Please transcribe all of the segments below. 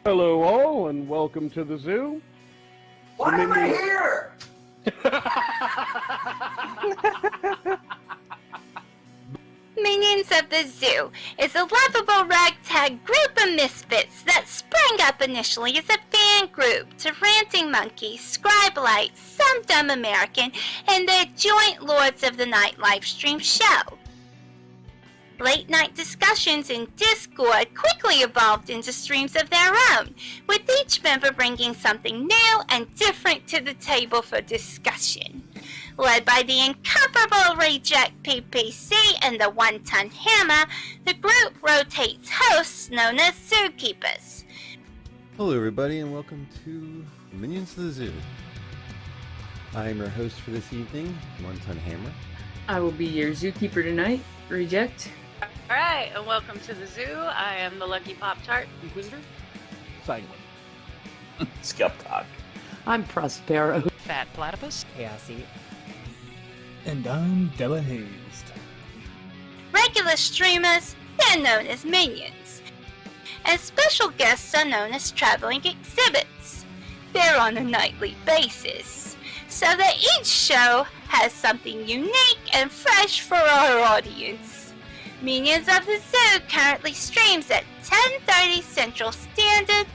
Hello all, and welcome to the zoo. Why am I here? Minions of the Zoo is a lovable ragtag group of misfits that sprang up initially as a fan group to Ranting Monkey, Scribelite, Some Dumb American, and their joint Lords of the Night livestream show. Late night discussions in Discord quickly evolved into streams of their own, with each member bringing something new and different to the table for discussion. Led by the incomparable Reject PPC and the One-Ton Hammer, the group rotates hosts known as Zookeepers. Hello everybody and welcome to Minions of the Zoo. I am your host for this evening, One-Ton Hammer. I will be your zookeeper tonight, Reject. Alright, and welcome to the zoo. I am the Lucky Pop-Tart. Inquisitor. Sanguine. Skep, Tock. I'm Prospero. Fat Platypus. Chaosy. And I'm Della Hazed. Regular streamers, they're known as Minions. And special guests are known as traveling exhibits. They're on a nightly basis, so that each show has something unique and fresh for our audience. Minions of the Zoo currently streams at 10:30 Central Standard,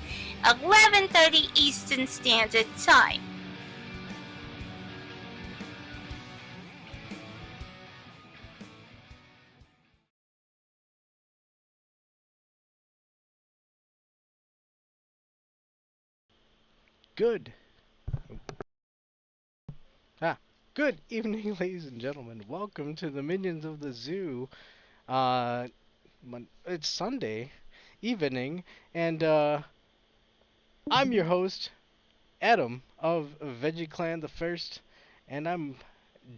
11:30 Eastern Standard Time. Good evening, ladies and gentlemen. Welcome to the Minions of the Zoo. It's Sunday evening, and I'm your host, Adam of Veggie Clan the First, and I'm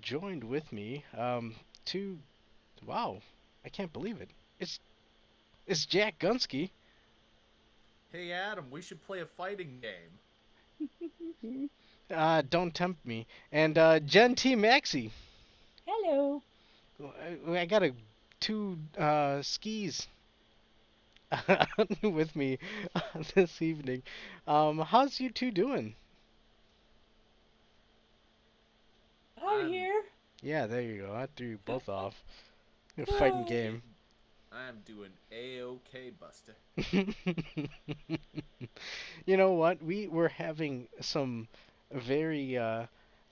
joined with me wow, I can't believe it. It's Jack Gunski. Hey Adam, we should play a fighting game. Don't tempt me. And JenTMaxi. Hello. I got two skis with me this evening. How's you two doing? I'm here. Yeah, there you go. I threw you both off. A fighting game. I am doing A-OK, Buster. You know what? We were having some very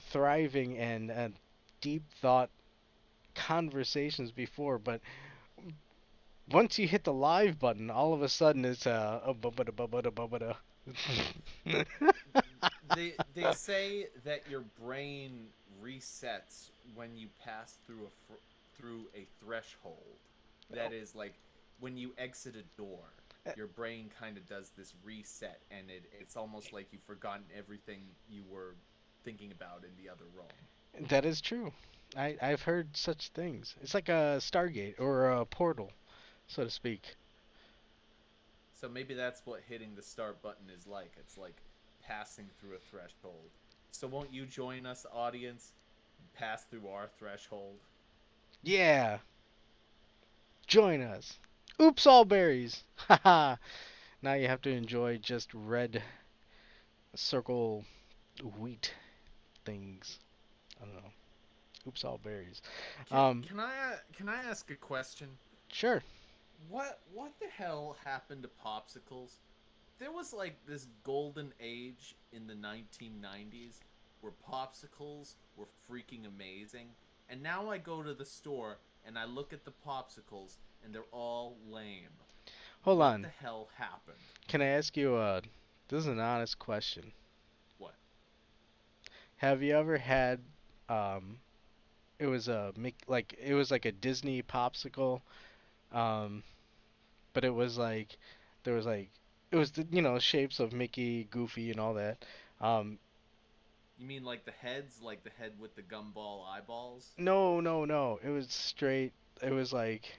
thriving and deep thought conversations before, but once you hit the live button, all of a sudden it's a bubba-da. They say that your brain resets when you pass through a threshold. That is, like, when you exit a door, your brain kind of does this reset, and it's almost like you've forgotten everything you were thinking about in the other room. That is true. I've heard such things. It's like a Stargate or a portal, so to speak. So maybe that's what hitting the start button is like. It's like passing through a threshold. So won't you join us, audience, and pass through our threshold? Yeah. Join us. Oops, all berries. Haha. Now you have to enjoy just red circle wheat things. I don't know. Oops, all berries. Can I ask a question? Sure. What the hell happened to popsicles? There was like this golden age in the 1990s where popsicles were freaking amazing, and now I go to the store and I look at the popsicles and they're all lame. Hold on. What the hell happened? Can I ask you this is an honest question. What? Have you ever had it was like a Disney popsicle, but it was like there was like it was the shapes of Mickey, Goofy, and all that. You mean like the heads, like the head with the gumball eyeballs? No. It was straight. It was like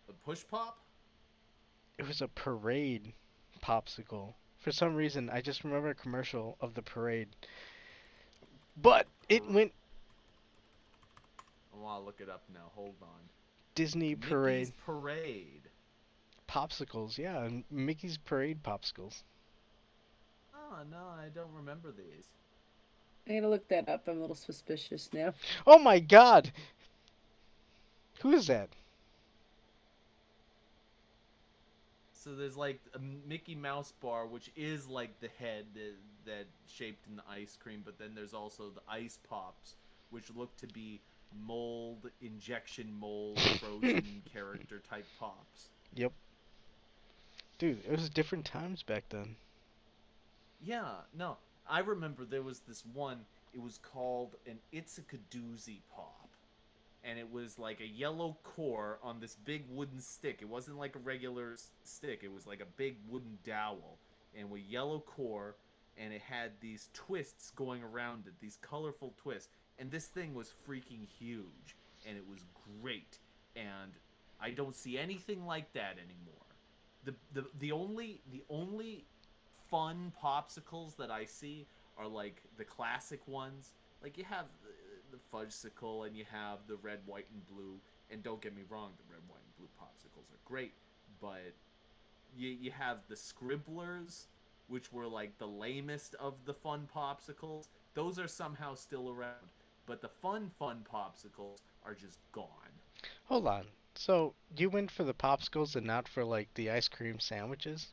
The push pop? it was a parade popsicle. For some reason, I just remember a commercial of the parade. But it went I want to look it up now. Hold on. Disney parade. Mickey's Parade. popsicles, yeah, and Mickey's Parade popsicles. Oh no, I don't remember these. I gotta look that up. I'm a little suspicious now. Oh my God! Who is that? So there's like a Mickey Mouse bar, which is like the head that shaped in the ice cream, but then there's also the ice pops, which look to be injection mold, frozen character type pops. Yep. Dude, it was different times back then. Yeah, no, I remember there was this one. It was called an It's a Kadoozy pop. And it was like a yellow core on this big wooden stick. It wasn't like a regular stick. It was like a big wooden dowel, and with yellow core, and it had these twists going around it, these colorful twists. And this thing was freaking huge, and it was great. And I don't see anything like that anymore. The only fun popsicles that I see are like the classic ones. Like you have the fudgesicle and you have the red, white, and blue. And don't get me wrong, the red, white, and blue popsicles are great, but you have the scribblers, which were like the lamest of the fun popsicles. Those are somehow still around, but the fun popsicles are just gone. Hold on. So, you went for the popsicles and not for, like, the ice cream sandwiches?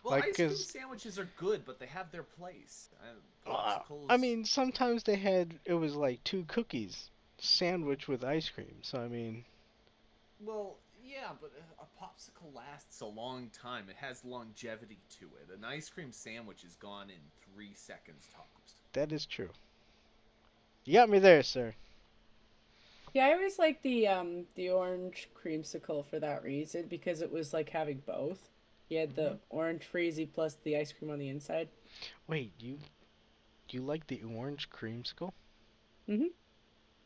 Well, Like, ice cream 'cause sandwiches are good, but they have their place. Uh, Popsicles. I mean, sometimes it was like 2 cookies sandwiched with ice cream. So, I mean, Well, yeah, but a popsicle lasts a long time. It has longevity to it. An ice cream sandwich is gone in 3 seconds tops. that is true. You got me there, sir. Yeah, I always like the orange creamsicle for that reason because it was like having both. You had the orange freezy plus the ice cream on the inside. Wait, you like the orange creamsicle? Mm-hmm.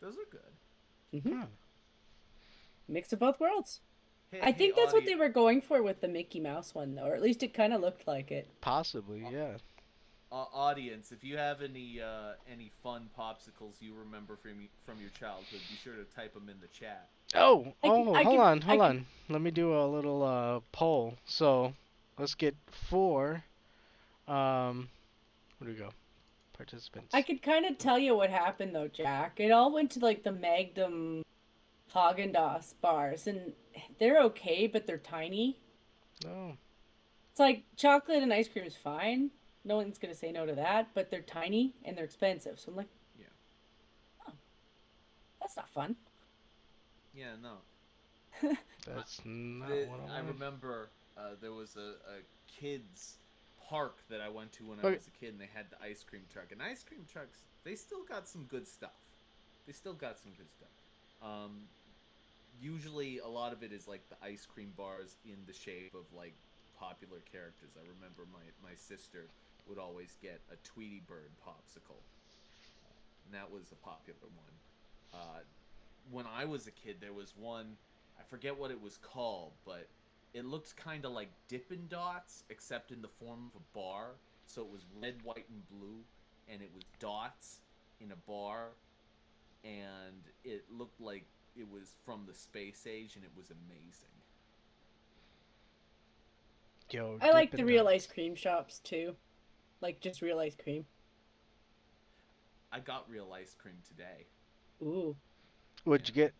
Those are good. Mm-hmm. Huh. Mix of both worlds. Hey, I think that's what they audience, were going for with the Mickey Mouse one, though, or at least it kind of looked like it. Possibly, yeah. audience, if you have any fun popsicles you remember from your childhood, be sure to type them in the chat. Oh, I can- I hold can- on, I hold can- on. Let me do a little poll. So, let's get 4 where do we go? Participants. I could kind of tell you what happened though, Jack. It all went to like the Magnum Haagen-Dazs bars, and they're okay, but they're tiny. Oh. It's like chocolate and ice cream is fine. No one's gonna say no to that, but they're tiny and they're expensive. So I'm like, Yeah. oh, that's not fun. Yeah, no. That's not what I I want. remember there was a kids park that I went to when I Okay. was a kid, and they had the ice cream truck. And ice cream trucks, they still got some good stuff. Usually, a lot of it is like the ice cream bars in the shape of like popular characters. I remember my sister would always get a Tweety Bird popsicle, and that was a popular one. When I was a kid, there was one, I forget what it was called, but it looked kind of like Dippin' Dots, except in the form of a bar. So it was red, white, and blue, and it was dots in a bar, and it looked like it was from the space age, and it was amazing. Yo, I like the Dippin' real Dots. ice cream shops too, like just real ice cream. I got real ice cream today. Ooh. What'd you get?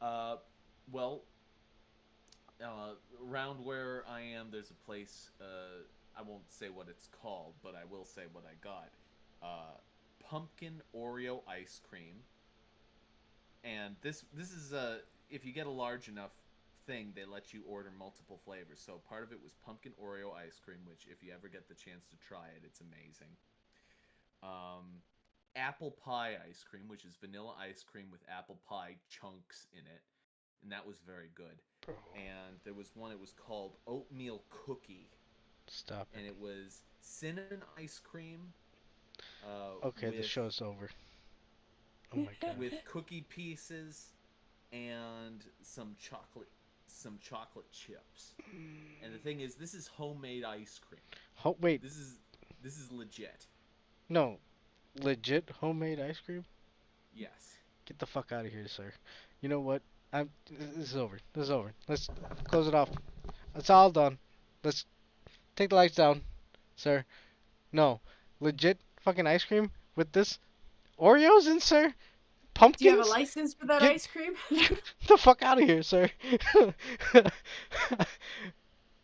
Well, around where I am, there's a place. I won't say what it's called, but I will say what I got. Pumpkin Oreo ice cream, and this is if you get a large enough thing, they let you order multiple flavors. So part of it was pumpkin Oreo ice cream, which if you ever get the chance to try it, it's amazing. Apple pie ice cream, which is vanilla ice cream with apple pie chunks in it, and that was very good. Bro, And there was one, it was called oatmeal cookie, stop and it. it was cinnamon ice cream. Okay, the with, show's over. Oh my god. with cookie pieces and some chocolate chips. And the thing is, this is homemade ice cream. Wait, This is legit. no. Legit homemade ice cream? Yes. Get the fuck out of here, sir. You know what? This is over. This is over. Let's close it off. It's all done. Let's take the lights down, sir. No, legit fucking ice cream with this Oreos in, sir. Do you have a Pumpkins. license for that Get ice cream? the fuck out of here, sir.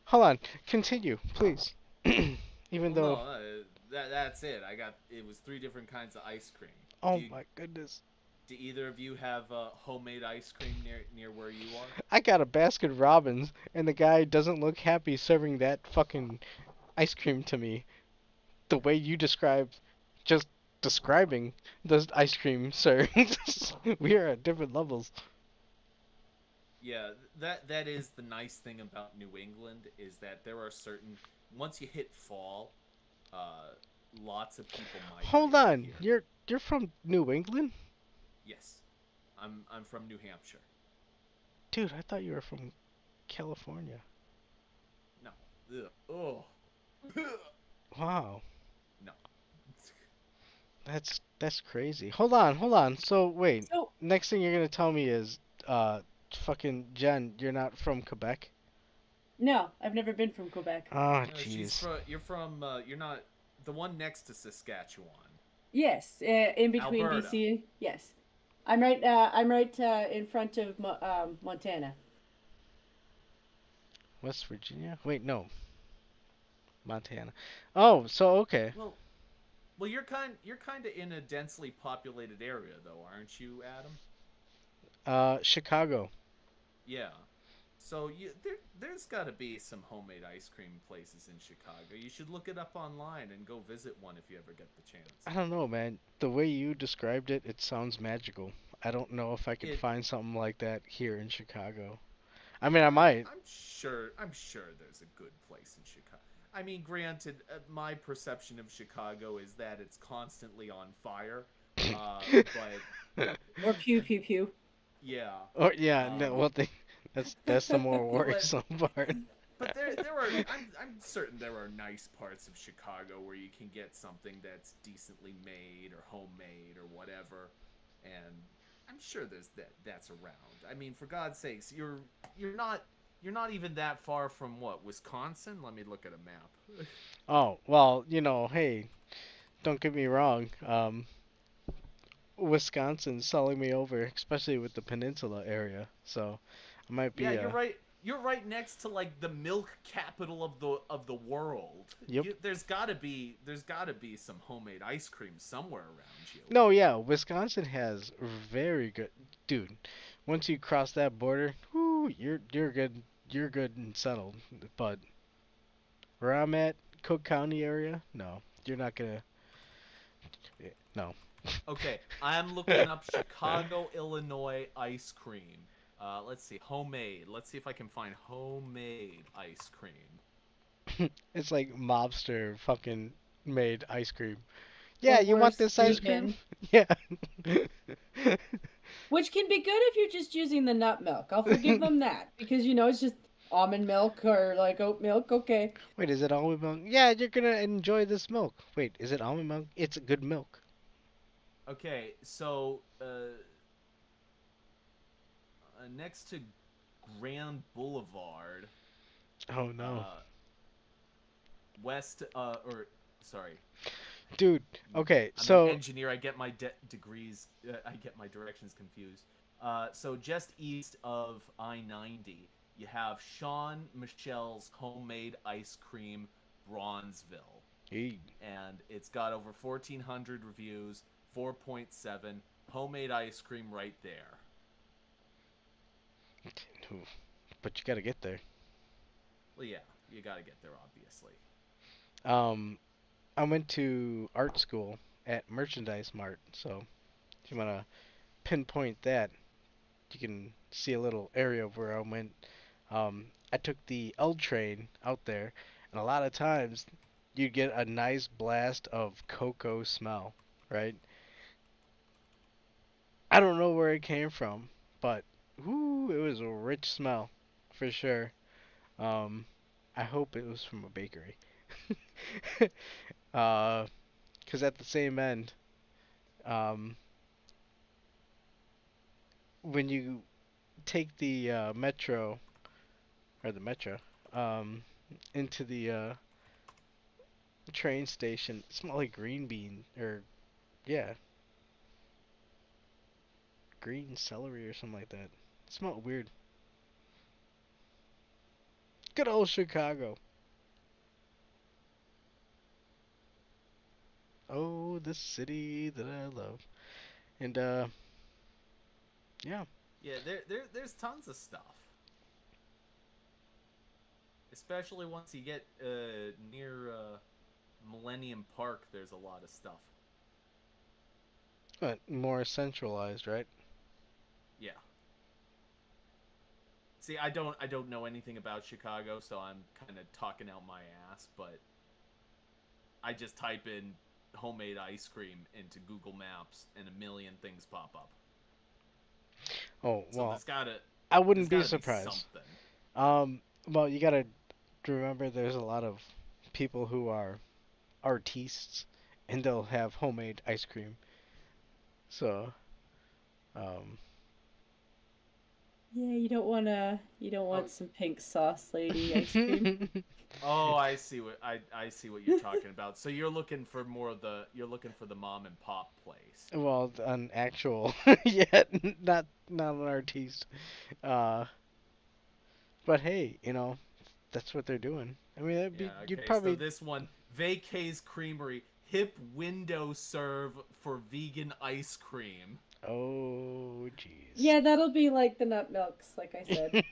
Hold on. Continue, please. Even Well, though. no, that's it. It was 3 different kinds of ice cream. Oh my goodness. Do either of you have homemade ice cream near where you are? I got a Baskin Robbins, and the guy doesn't look happy serving that fucking ice cream to me. The way you just describing the ice cream, sir. We are at different levels. Yeah, that is the nice thing about New England is that there are certain once you hit fall, lots of people migrate Hold on, here. you're from New England? Yes, I'm from New Hampshire. Dude, I thought you were from California. No. Ugh. Oh. Wow, No. that's crazy. Hold on. So wait, So, next thing you're gonna tell me is fucking Jen, you're not from Quebec? no, I've never been from Quebec. Oh She's jeez. you're not the one next to Saskatchewan. Yes, in between Alberta. BC. Yes, I'm right. In front of Montana. West Virginia? Wait, no. Montana. Oh, so okay. Well, you're kind of in a densely populated area though, aren't you, Adam? Chicago. Yeah. So there's got to be some homemade ice cream places in Chicago. You should look it up online and go visit one if you ever get the chance. I don't know, man. The way you described it, it sounds magical. I don't know if I could find something like that here in Chicago. I mean, I might. I'm sure there's a good place in Chicago. I mean, granted, my perception of Chicago is that it's constantly on fire. But Or pew pew pew. yeah. Oh yeah, no. Well, that's the more worrisome part. But there are. I'm certain there are nice parts of Chicago where you can get something that's decently made or homemade or whatever, and I'm sure that's around. I mean, for God's sakes, you're not even that far from what, Wisconsin? Let me look at a map. Oh well, hey, don't get me wrong. Wisconsin's selling me over, especially with the peninsula area. So I might be. Yeah, you're right. You're right next to like the milk capital of the world. Yep. There's gotta be some homemade ice cream somewhere around you. No, yeah, Wisconsin has very good, dude. Once you cross that border, whoo, you're good. You're good and settled. But where I'm at, Cook County area, no, you're not gonna. No. Okay, I'm looking up Chicago, Illinois ice cream. Let's see, homemade. Let's see if I can find homemade ice cream. It's like mobster fucking made ice cream. Yeah, Or you want worse, this ice cream? vegan. Yeah. Which can be good if you're just using the nut milk. I'll forgive them that because it's just almond milk or like oat milk. Okay. Wait, is it almond milk? Yeah, you're gonna enjoy this milk. Wait, is it almond milk? It's good milk. Okay, so next to Grand Boulevard. Oh no. West, or sorry. Dude, okay, I'm so an engineer. I get my degrees. I get my directions confused. So just east of I-90, you have Sean Michelle's homemade ice cream, Bronzeville, hey. and it's got over 1,400 reviews, 4.7 homemade ice cream right there. But you gotta get there. Well, yeah, you gotta get there, obviously. I went to art school at Merchandise Mart, so if you wanna pinpoint that, you can see a little area of where I went. I took the L train out there, and a lot of times you get a nice blast of cocoa smell, right? I don't know where it came from, but whoo, it was a rich smell for sure. I hope it was from a bakery. 'Cause at the same end, um, when you take the metro or the metro um into the train station. It smelled like green bean or yeah, green celery or something like that. It smelled weird. Good old Chicago. Oh, the city that I love. And yeah. Yeah, there's tons of stuff. Especially once you get near Millennium Park, there's a lot of stuff. But more centralized, right? Yeah. See, I don't know anything about Chicago, so I'm kind of talking out my ass, but I just type in homemade ice cream into Google Maps and a million things pop up. Oh, So well, there's I wouldn't be gotta surprised. something. Well, you gotta remember there's a lot of people who are artistes and they'll have homemade ice cream. So, um, Yeah, you don't want some pink sauce lady ice cream. Oh, I see what you're talking about. So you're looking for the mom and pop place. well, an actual, yeah, not an artiste. Uh, but hey, that's what they're doing. I mean, Yeah, you'd okay. So probably. this one, Vacay's Creamery, hip window serve for vegan ice cream. Oh, jeez. Yeah, that'll be like the nut milks, like I said.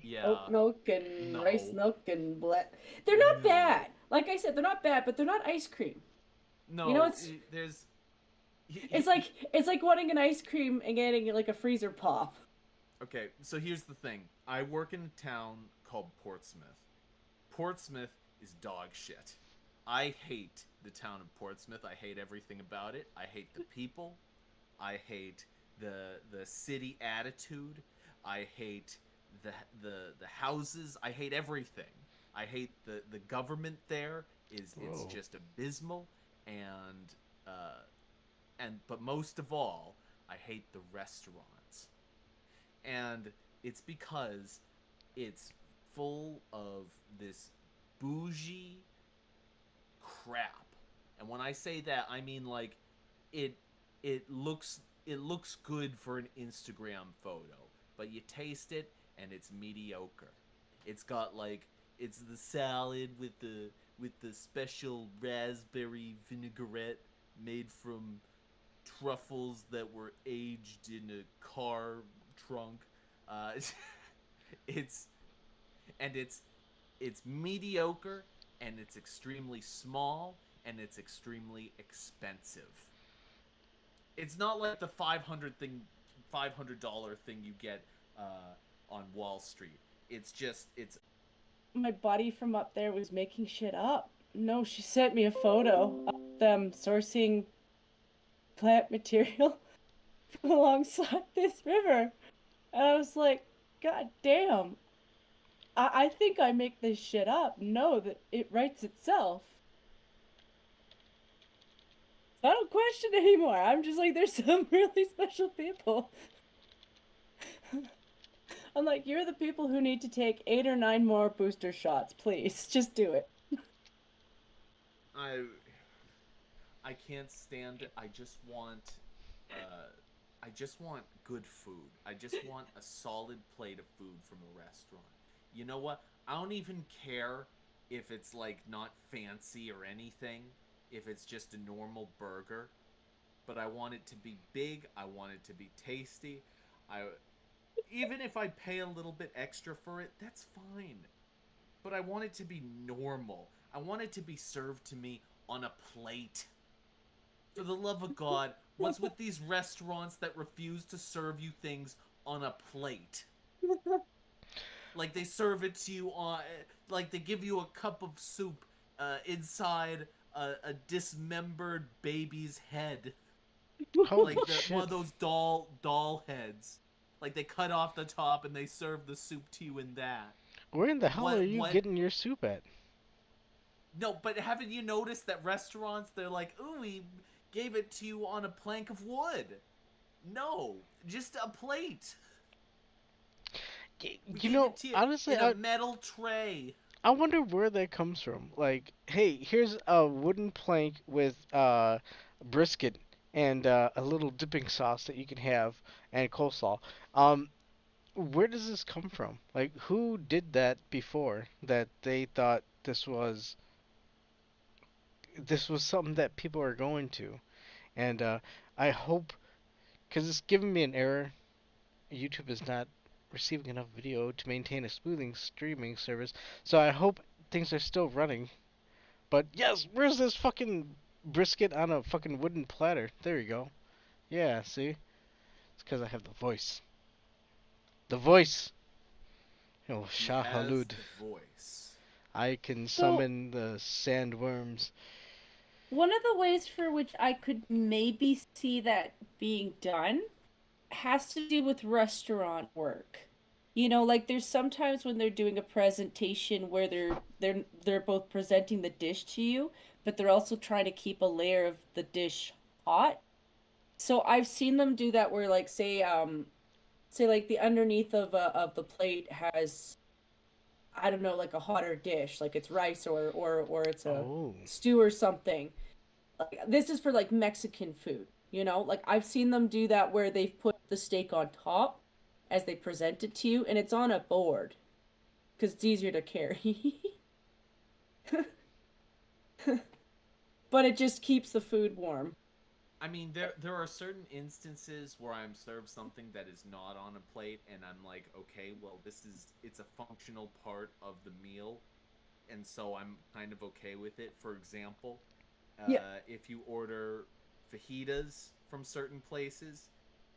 Yeah. Oat milk and No. rice milk and they're not No. bad. Like I said, they're not bad, but they're not ice cream. No, You know, it's like wanting an ice cream and getting like a freezer pop. Okay, so here's the thing. I work in a town called Portsmouth. Portsmouth is dog shit. I hate the town of Portsmouth. I hate everything about it. I hate the people. I hate the city attitude. I hate the houses. I hate everything. I hate the government there. It's Whoa. just abysmal, but most of all, I hate the restaurants. And it's because it's full of this bougie crap. And when I say that, I mean like it looks good for an Instagram photo, but you taste it and it's mediocre. It's got like it's the salad with the special raspberry vinaigrette made from truffles that were aged in a car trunk. It's mediocre, and it's extremely small, and it's extremely expensive. It's not like the $500 thing you get on Wall Street. It's My buddy from up there was making shit up. No, she sent me a photo of them sourcing plant material from alongside this river. And I was like, God damn. I think I make this shit up. No, that it writes itself. I don't question anymore. I'm just like, there's some really special people. I'm like, you're the people who need to take 8 or 9 more booster shots, please. Just do it. I can't stand it. I just want good food. I just want a solid plate of food from a restaurant. You know what? I don't even care if it's like not fancy or anything, if it's just a normal burger, but I want it to be big, I want it to be tasty. Even if I pay a little bit extra for it, that's fine. But I want it to be normal. I want it to be served to me on a plate. For the love of God, what's with these restaurants that refuse to serve you things on a plate? Like they serve it to you on, like they give you a cup of soup inside a dismembered baby's head. Holy Like shit. one of those doll heads. Like they cut off the top and they serve the soup to you in that. Where in the hell are you what- getting your soup at? No, but haven't you noticed that restaurants, they're like, ooh, we gave it to you on a plank of wood. No, just a plate. We You gave know, it to you honestly, in a metal tray. I wonder where that comes from. Like, hey, here's a wooden plank with brisket and a little dipping sauce that you can have and coleslaw. Um, where does this come from? Like, who did that before that they thought this was something that people are going to? And I hope, because it's giving me an error. YouTube is not receiving enough video to maintain a smoothing streaming service. So I hope things are still running. But yes, where's this fucking brisket on a fucking wooden platter? There you go. Yeah, see? It's because I have the voice. The voice! Oh, He has Shahalud. the voice. I can So, summon the sandworms. one of the ways for which I could maybe see that being done has to do with restaurant work. You know, like there's sometimes when they're doing a presentation where they're both presenting the dish to you, but they're also trying to keep a layer of the dish hot. So I've seen them do that where like say like the underneath of the plate has, I don't know, like a hotter dish, like it's rice or it's a Oh. stew or something. Like this is for like Mexican food, you know? Like I've seen them do that where they've put the steak on top as they present it to you and it's on a board because it's easier to carry. But it just keeps the food warm. I mean, there are certain instances where I'm served something that is not on a plate, and I'm like, okay, well, it's a functional part of the meal, and so I'm kind of okay with it. For example, Yeah. if you order fajitas from certain places,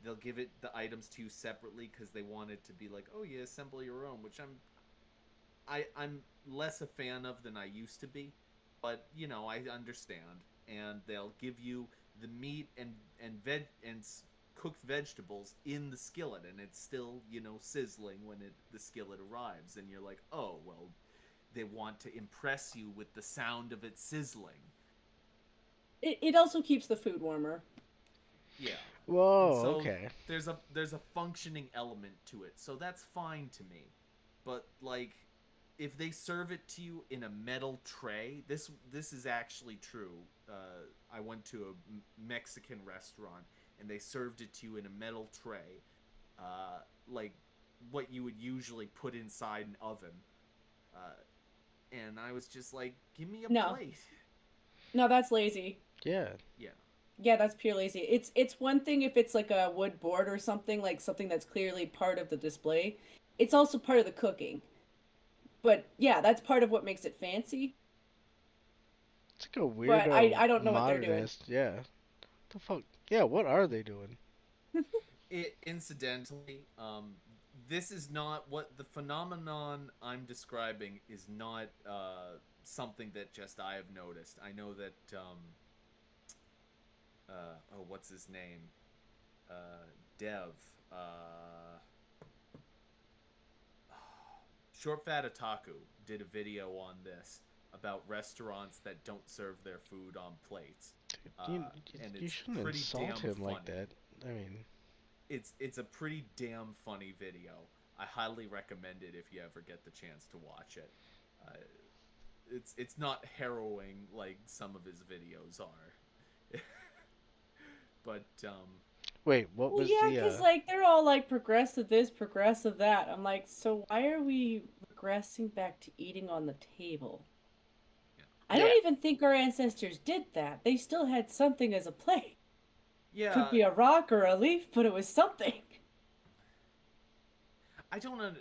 they'll give it the items to you separately because they want it to be like, oh, you assemble your own, which I'm less a fan of than I used to be, but you know I understand, and they'll give you the meat and cooked vegetables in the skillet, and it's still sizzling when the skillet arrives, and you're like, oh well, they want to impress you with the sound of it sizzling. It also keeps the food warmer. Yeah. And Whoa, so okay. there's a functioning element to it, so that's fine to me. But like, if they serve it to you in a metal tray, this is actually true. I went to a Mexican restaurant and they served it to you in a metal tray, like what you would usually put inside an oven. And I was just like, give me a No. plate. No, that's lazy. Yeah. Yeah. Yeah, that's pure lazy. It's one thing if it's like a wood board or something, like something that's clearly part of the display. It's also part of the cooking. But yeah, that's part of what makes it fancy. It's like a But weirdo I don't know what they're doing. modernist. Yeah. The fuck? Yeah, what are they doing? Incidentally, this is not what the phenomenon I'm describing is not something that just I have noticed. I know that oh, what's his name? Dev. Short Fat Otaku did a video on this about restaurants that don't serve their food on plates. And You it's shouldn't pretty insult damn him funny. like that. I mean, It's a pretty damn funny video. I highly recommend it if you ever get the chance to watch it. It's not harrowing like some of his videos are. But wait, what Well, was yeah, the because like they're all like progressive this, progressive that. I'm like, so why are we regressing back to eating on the table? I don't even think our ancestors did that. They still had something as a plate. yeah, Could be a rock or a leaf, but it was something. I don't know.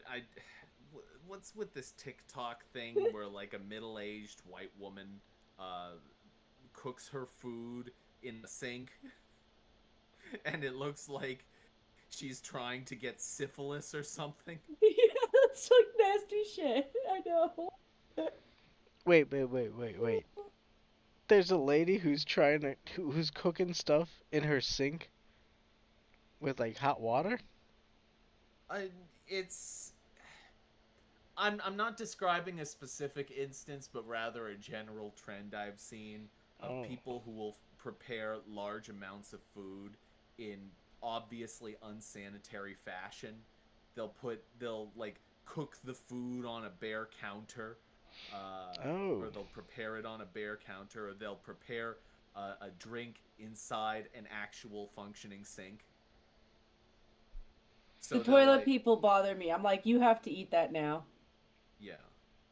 What's with this TikTok thing where like a middle-aged white woman cooks her food in the sink, and it looks like she's trying to get syphilis or something. Yeah, that's like nasty shit. I know. Wait. There's a lady who's cooking stuff in her sink with like hot water? It's I'm not describing a specific instance, but rather a general trend I've seen of Oh. people who will prepare large amounts of food in obviously unsanitary fashion they'll like cook the food on a bare counter, Oh. or they'll prepare it on a bare counter, or they'll prepare a drink inside an actual functioning sink. So The toilet like, people bother me. I'm like, you have to eat that now. yeah.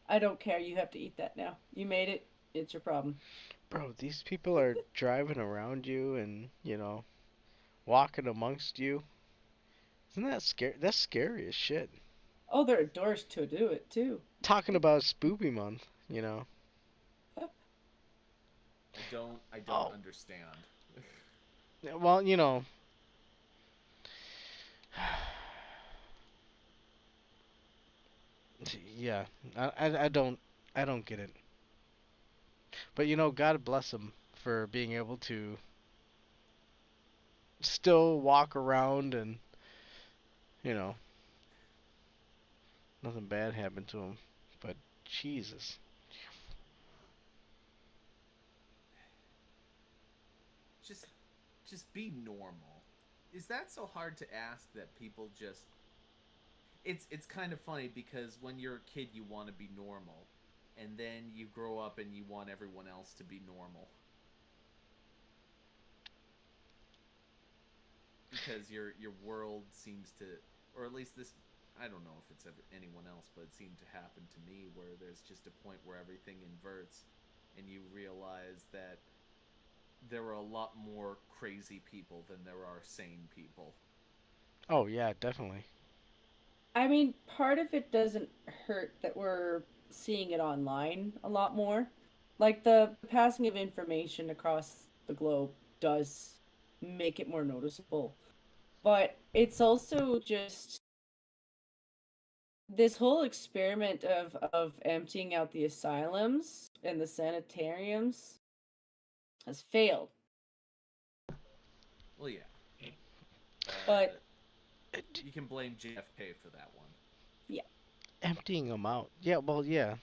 I don't care. You have to eat that now. You made it. It's your problem. Bro, these people are driving around you and, walking amongst you. Isn't that scary? That's scary as shit. Oh, there are doors to do it too. Talking about Spoopy Month. I don't Oh, understand. well, yeah, I don't get it. But God bless them for being able to still walk around and, you know, nothing bad happened to them. But Jesus. just just be normal. Is that so hard to ask that people just it's kind of funny because when you're a kid you want to be normal and then you grow up and you want everyone else to be normal. Because your world seems to, or at least this, I don't know if it's ever anyone else, but it seemed to happen to me where there's just a point where everything inverts and you realize that there are a lot more crazy people than there are sane people. Oh yeah, definitely. I mean, part of it doesn't hurt that we're seeing it online a lot more. Like the passing of information across the globe does make it more noticeable. But it's also just this whole experiment of emptying out the asylums and the sanitariums has failed. Well, yeah. But You can blame JFK for that one. yeah, Emptying them out. Yeah, well, yeah.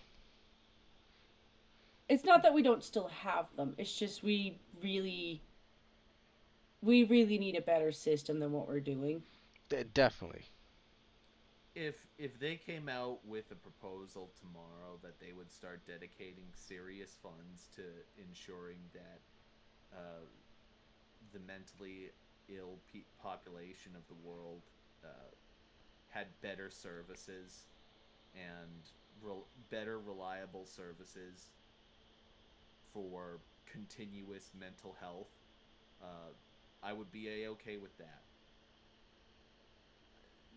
it's not that we don't still have them. It's just we really need a better system than what we're doing. Definitely. If they came out with a proposal tomorrow that they would start dedicating serious funds to ensuring that the mentally ill population of the world had better services and better reliable services for continuous mental health, I would be a-okay with that.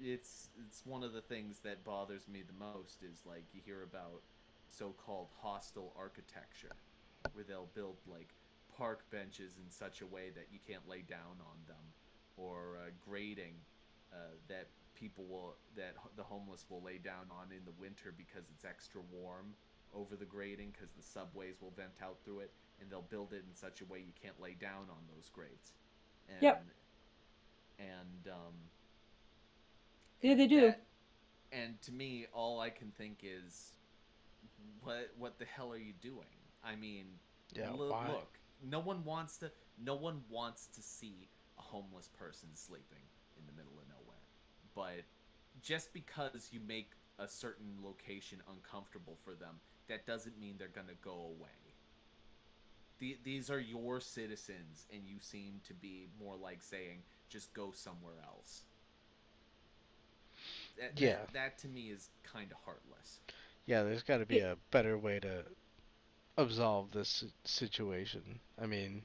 It's one of the things that bothers me the most is like you hear about so-called hostile architecture where they'll build like park benches in such a way that you can't lay down on them, or grading that the homeless will lay down on in the winter because it's extra warm over the grading because the subways will vent out through it, and they'll build it in such a way you can't lay down on those grades. And Yep. and Yeah, they do. and to me, all I can think is, what the hell are you doing? I mean, Yeah, why? look, no one wants to see a homeless person sleeping in the middle of nowhere. But just because you make a certain location uncomfortable for them, that doesn't mean they're gonna go away. These are your citizens, and you seem to be more like saying, just go somewhere else. Yeah. That to me is kind of heartless. Yeah, there's got to be a better way to absolve this situation. I mean,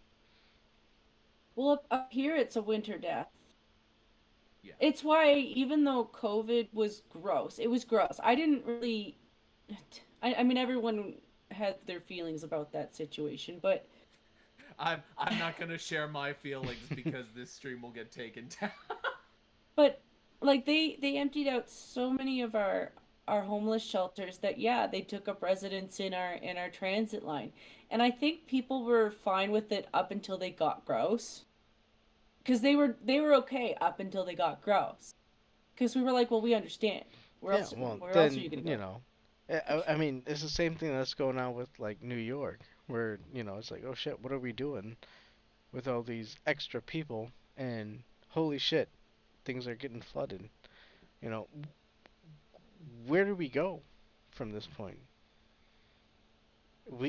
Well, up here it's a winter death. Yeah. It's why even though COVID was gross, it was gross. I didn't really. I mean, everyone had their feelings about that situation, but I'm not gonna share my feelings because this stream will get taken down. but like they emptied out so many of our homeless shelters that yeah, they took up residence in our transit line. And I think people were fine with it up until they got gross. Cuz they were okay up until they got gross. Cuz we were like, well, we understand. yeah, well, Where else are then, you going to go? I mean, it's the same thing that's going on with, like, New York, where, it's like, oh shit, what are we doing with all these extra people? And holy shit, things are getting flooded. You know, where do we go from this point?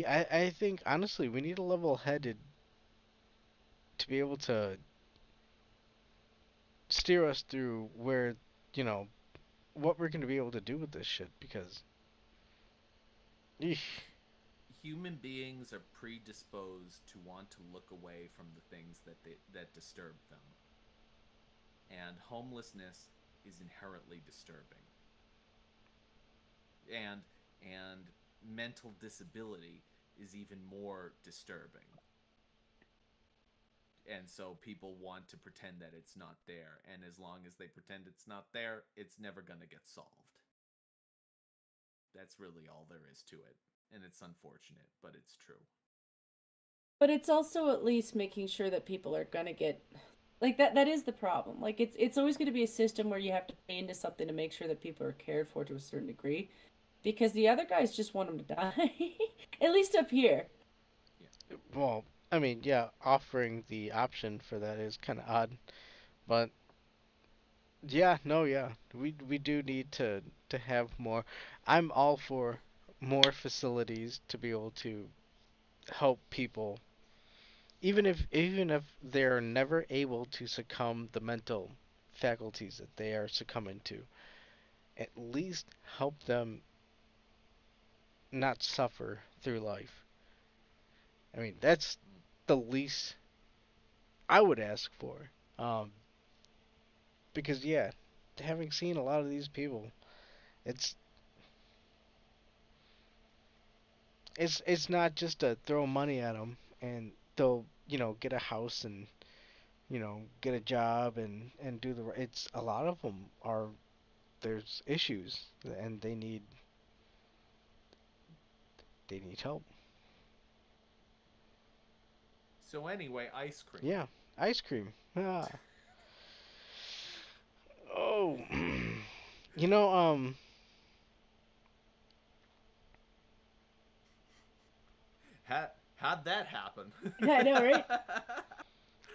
I think honestly we need a level-headed to be able to steer us through where, you know, what we're going to be able to do with this shit because eesh. Human beings are predisposed to want to look away from the things that disturb them. And homelessness is inherently disturbing. And mental disability is even more disturbing. And so people want to pretend that it's not there, and as long as they pretend it's not there, it's never going to get solved. That's really all there is to it, and it's unfortunate, but it's true. But it's also at least making sure that people are gonna get like that is the problem. Like it's always going to be a system where you have to pay into something to make sure that people are cared for to a certain degree, because the other guys just want them to die. At least up here. Well, I mean, yeah, offering the option for that is kind of odd, but yeah, no, yeah, we do need to have more. I'm all for more facilities to be able to help people, even if they're never able to succumb the mental faculties that they are succumbing to. At least help them not suffer through life. I mean, that's the least I would ask for. Um, because yeah, having seen a lot of these people, it's it's not just to throw money at them and they'll get a house and get a job and do the it's a lot of them are there's issues and they need help. So anyway, ice cream. Yeah, ice cream. Ah. Oh, you know How'd that happen? I know, right?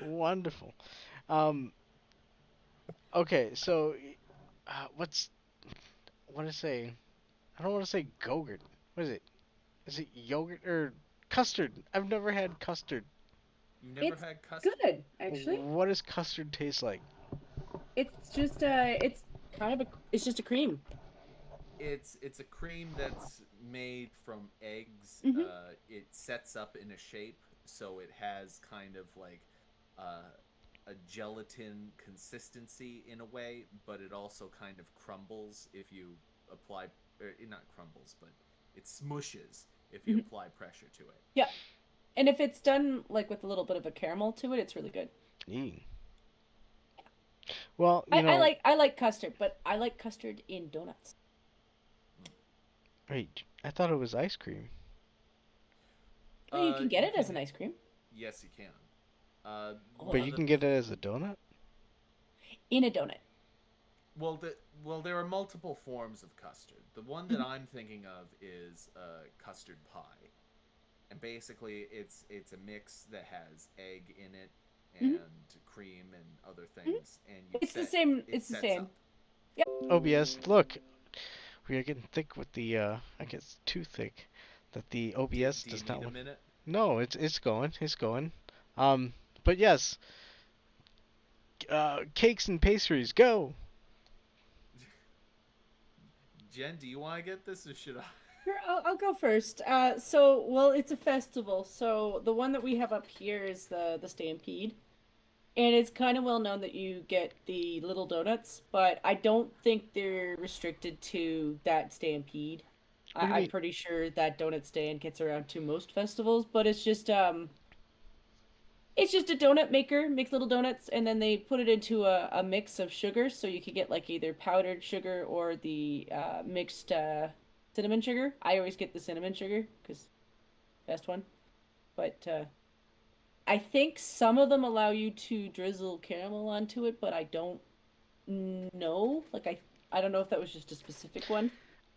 wonderful. Um, okay, so what to say? I don't want to say Gogurt. What is it? Is it yogurt or custard? I've never had custard. You've never It's had custard? good, actually. What does custard taste like? It's just it's just a cream. It's a cream that's made from eggs. Mhm. It sets up in a shape, so it has kind of like a gelatin consistency in a way, but it also kind of crumbles if you apply, or not crumbles, but it smushes if you Mhm. apply pressure to it. Yeah. And if it's done like with a little bit of a caramel to it, it's really good. Mm. Well, I like custard, but I like custard in donuts. wait, I thought it was ice cream. Oh, you can get You it as can- an ice cream Yes, you can. But you can get it as a donut? in a donut. Well, there are multiple forms of custard. The one that I'm thinking of is custard pie, and basically it's a mix that has egg in it and cream and other things, and you It's the set, same. it It's the sets same. up. OBS, look, we are getting thick with the I guess too thick that the OBS Do you does not need a want. minute? No, it's going. But yes, cakes and pastries, go. Jen, do you want to get this, or should I? Sure, I'll go first. Well, it's a festival. So the one that we have up here is the Stampede, and it's kind of well known that you get the little donuts, but I don't think they're restricted to that Stampede. What do you I'm mean? pretty sure that donut stand gets around to most festivals, but it's just a donut maker, makes little donuts, and then they put it into a mix of sugar, so you could get like either powdered sugar or the mixed cinnamon sugar. I always get the cinnamon sugar because best one. But I think some of them allow you to drizzle caramel onto it, but I don't know. Like I don't know if that was just a specific one.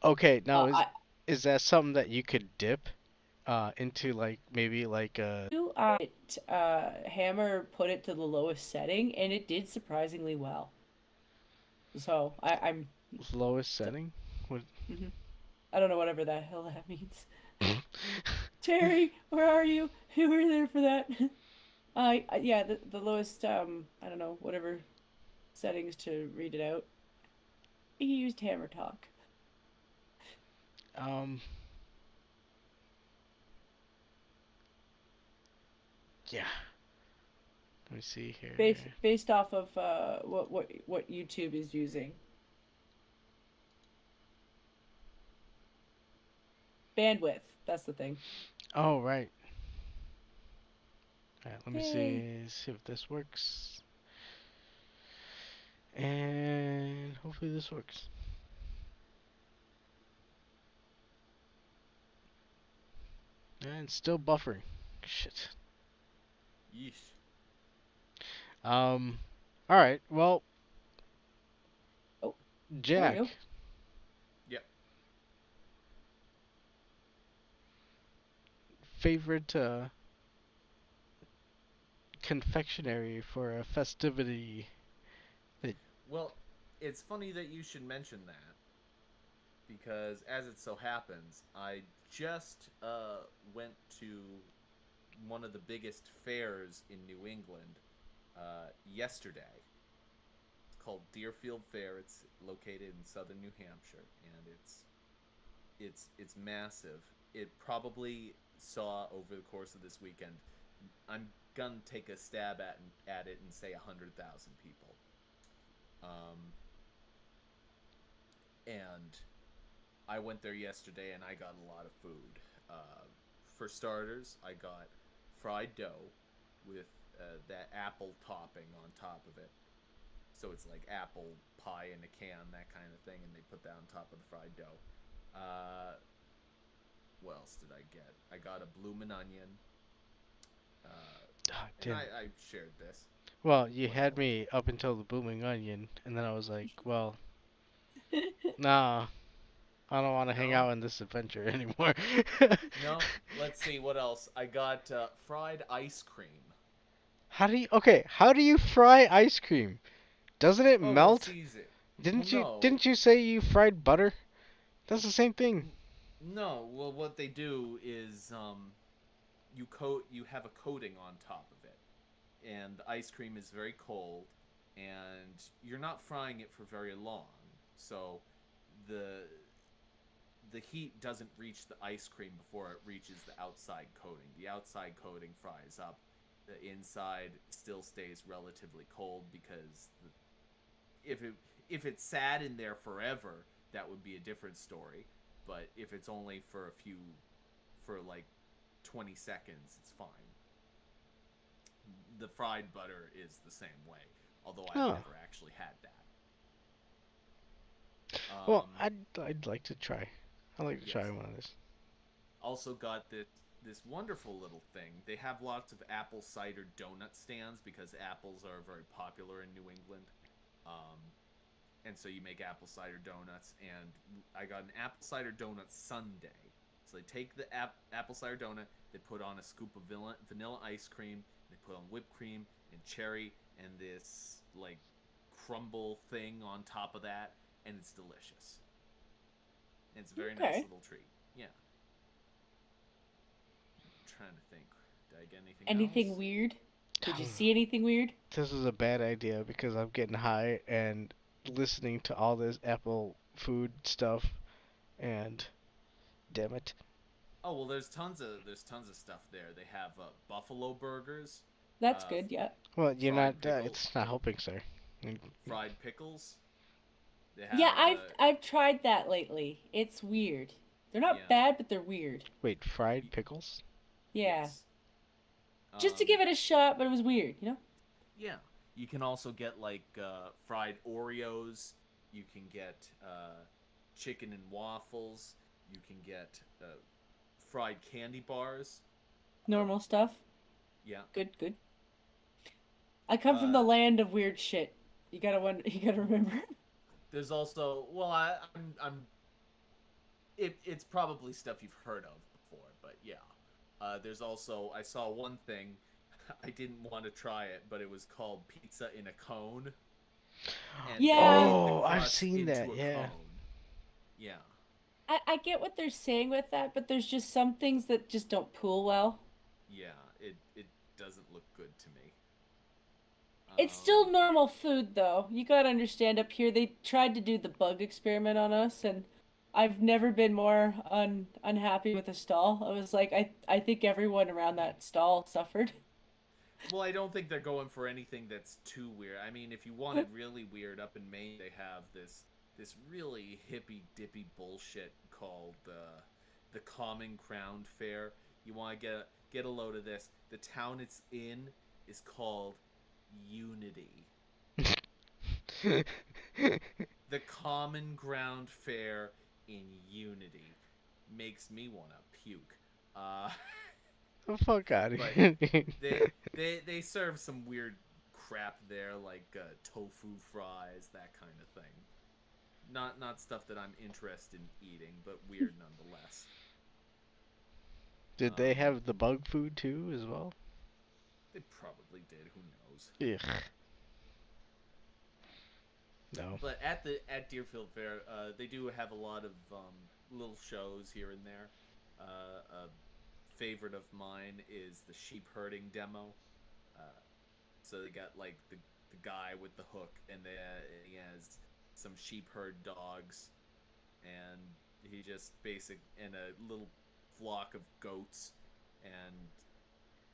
Okay, now I is that something that you could dip into like maybe like Hammer put it to the lowest setting, and it did surprisingly well. So Lowest setting? What? I don't know whatever the hell that means. Terry, where are you? You were there for that. Yeah, the lowest I don't know, whatever settings to read it out. He used Hammer Talk. Yeah. Let me see here. Based off of what YouTube is using. Bandwidth, that's the thing. Oh, right. Alright, let me Yay. see if this works. And hopefully this works. And still buffering. Shit. Yeesh. Alright, well. Oh, Jack. there you go. Yep. Favorite confectionery for a festivity that... Well, it's funny that you should mention that, because as it so happens, I just went to one of the biggest fairs in New England yesterday. It's called Deerfield Fair. It's located in southern New Hampshire, and it's massive. It probably saw over the course of this weekend. I'm gonna take a stab at it and say 100,000 people. And I went there yesterday and I got a lot of food. For starters, I got fried dough with that apple topping on top of it. So it's like apple pie in a can, that kind of thing, and they put that on top of the fried dough. What else did I get? I got a bloomin' onion. And I shared this. Well, you had me up until the booming onion, and then I was like, well, nah, I don't want to hang out in this adventure anymore. No? Let's see, what else? I got fried ice cream. How do you fry ice cream? Doesn't it melt? It's easy. Didn't you say you fried butter? That's the same thing. No, well, what they do is you have a coating on top of it, and the ice cream is very cold, and you're not frying it for very long, so the heat doesn't reach the ice cream before it reaches the outside coating. The outside coating fries up. The inside still stays relatively cold because if it sat in there forever, that would be a different story. But if it's only for like 20 seconds, it's fine. The fried butter is the same way, although I've never actually had that. Well, I'd like to try. I'd like to try one of this. Also got this wonderful little thing. They have lots of apple cider donut stands because apples are very popular in New England. And so you make apple cider donuts, and I got an apple cider donut sundae. So they take the apple cider donut, they put on a scoop of vanilla ice cream, they put on whipped cream and cherry and this like crumble thing on top of that, and it's delicious. And it's a very nice little treat. Yeah. I'm trying to think. Did I get anything else? Weird? Did you see anything weird? This is a bad idea because I'm getting high and listening to all this Apple food stuff, and damn it. Oh well, there's tons of stuff there. They have buffalo burgers. That's good, yeah. Well, you're not. It's not helping, sir. Fried pickles. I've tried that lately. It's weird. They're not bad, but they're weird. Wait, fried pickles? Yeah. Yes. Just to give it a shot, but it was weird, you know? Yeah. You can also get like fried Oreos. You can get chicken and waffles. You can get fried candy bars. Normal stuff. Yeah. Good. I come from the land of weird shit. You gotta remember. There's also it's probably stuff you've heard of before, but yeah. There's also, I saw one thing, I didn't want to try it, but it was called pizza in a cone. and Yeah. then make Oh, the I've crust seen into that. a Yeah. cone. Yeah. I get what they're saying with that, but there's just some things that just don't pool well. Yeah, it doesn't look good to me. It's still normal food, though. You gotta understand, up here they tried to do the bug experiment on us, and I've never been more unhappy with a stall. I was like, I think everyone around that stall suffered. Well, I don't think they're going for anything that's too weird. I mean, if you wanted really weird, up in Maine they have this really hippy dippy bullshit called the Common Crown Fair. You want to get a load of this. The town it's in is called Unity. The Common Ground Fair in Unity makes me want to puke. The fuck out of But here. they serve some weird crap there, like tofu fries, that kind of thing. Not stuff that I'm interested in eating, but weird nonetheless. Did they have the bug food too, as well? They probably did. Who knows? Ugh. No. But at Deerfield Fair, they do have a lot of little shows here and there. A favorite of mine is the sheep herding demo. So they got like the guy with the hook, and he has some sheep herd dogs, and he just in a little flock of goats, and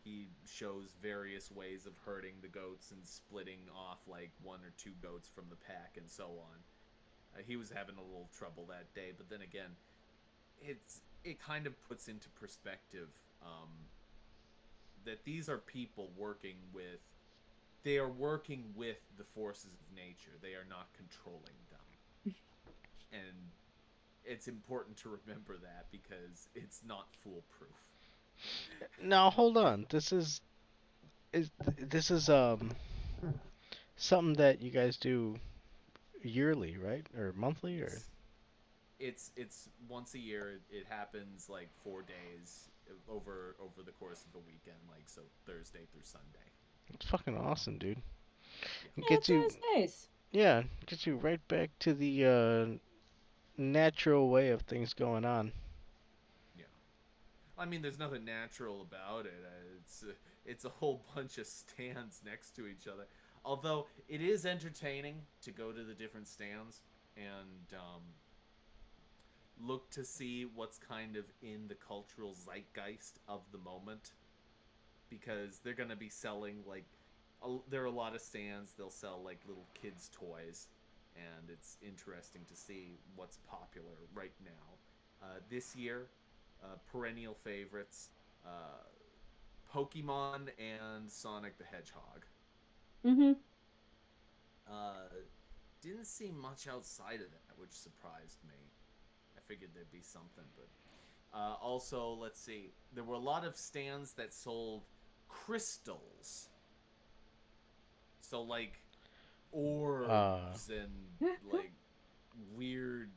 he shows various ways of herding the goats and splitting off like one or two goats from the pack and so on. He was having a little trouble that day, but then again, it kind of puts into perspective that these are people working with the forces of nature. They are not controlling them. And it's important to remember that because it's not foolproof. Now hold on. This is something that you guys do yearly, right? Or monthly, or It's once a year. It happens like 4 days over the course of a weekend, like so Thursday through Sunday. it's fucking awesome, dude. Yeah. It gets you, Nice. yeah, gets you right back to the natural way of things going on. Yeah. I mean, there's nothing natural about it. It's a whole bunch of stands next to each other. Although it is entertaining to go to the different stands and look to see what's kind of in the cultural zeitgeist of the moment, because they're going to be selling like there are a lot of stands. They'll sell like little kids toys, and it's interesting to see what's popular right now. This year, perennial favorites, Pokemon and Sonic the Hedgehog. Mm-hmm. Didn't see much outside of that, which surprised me. I figured there'd be something, but also, let's see. There were a lot of stands that sold crystals. So, like, orbs and, like, weird,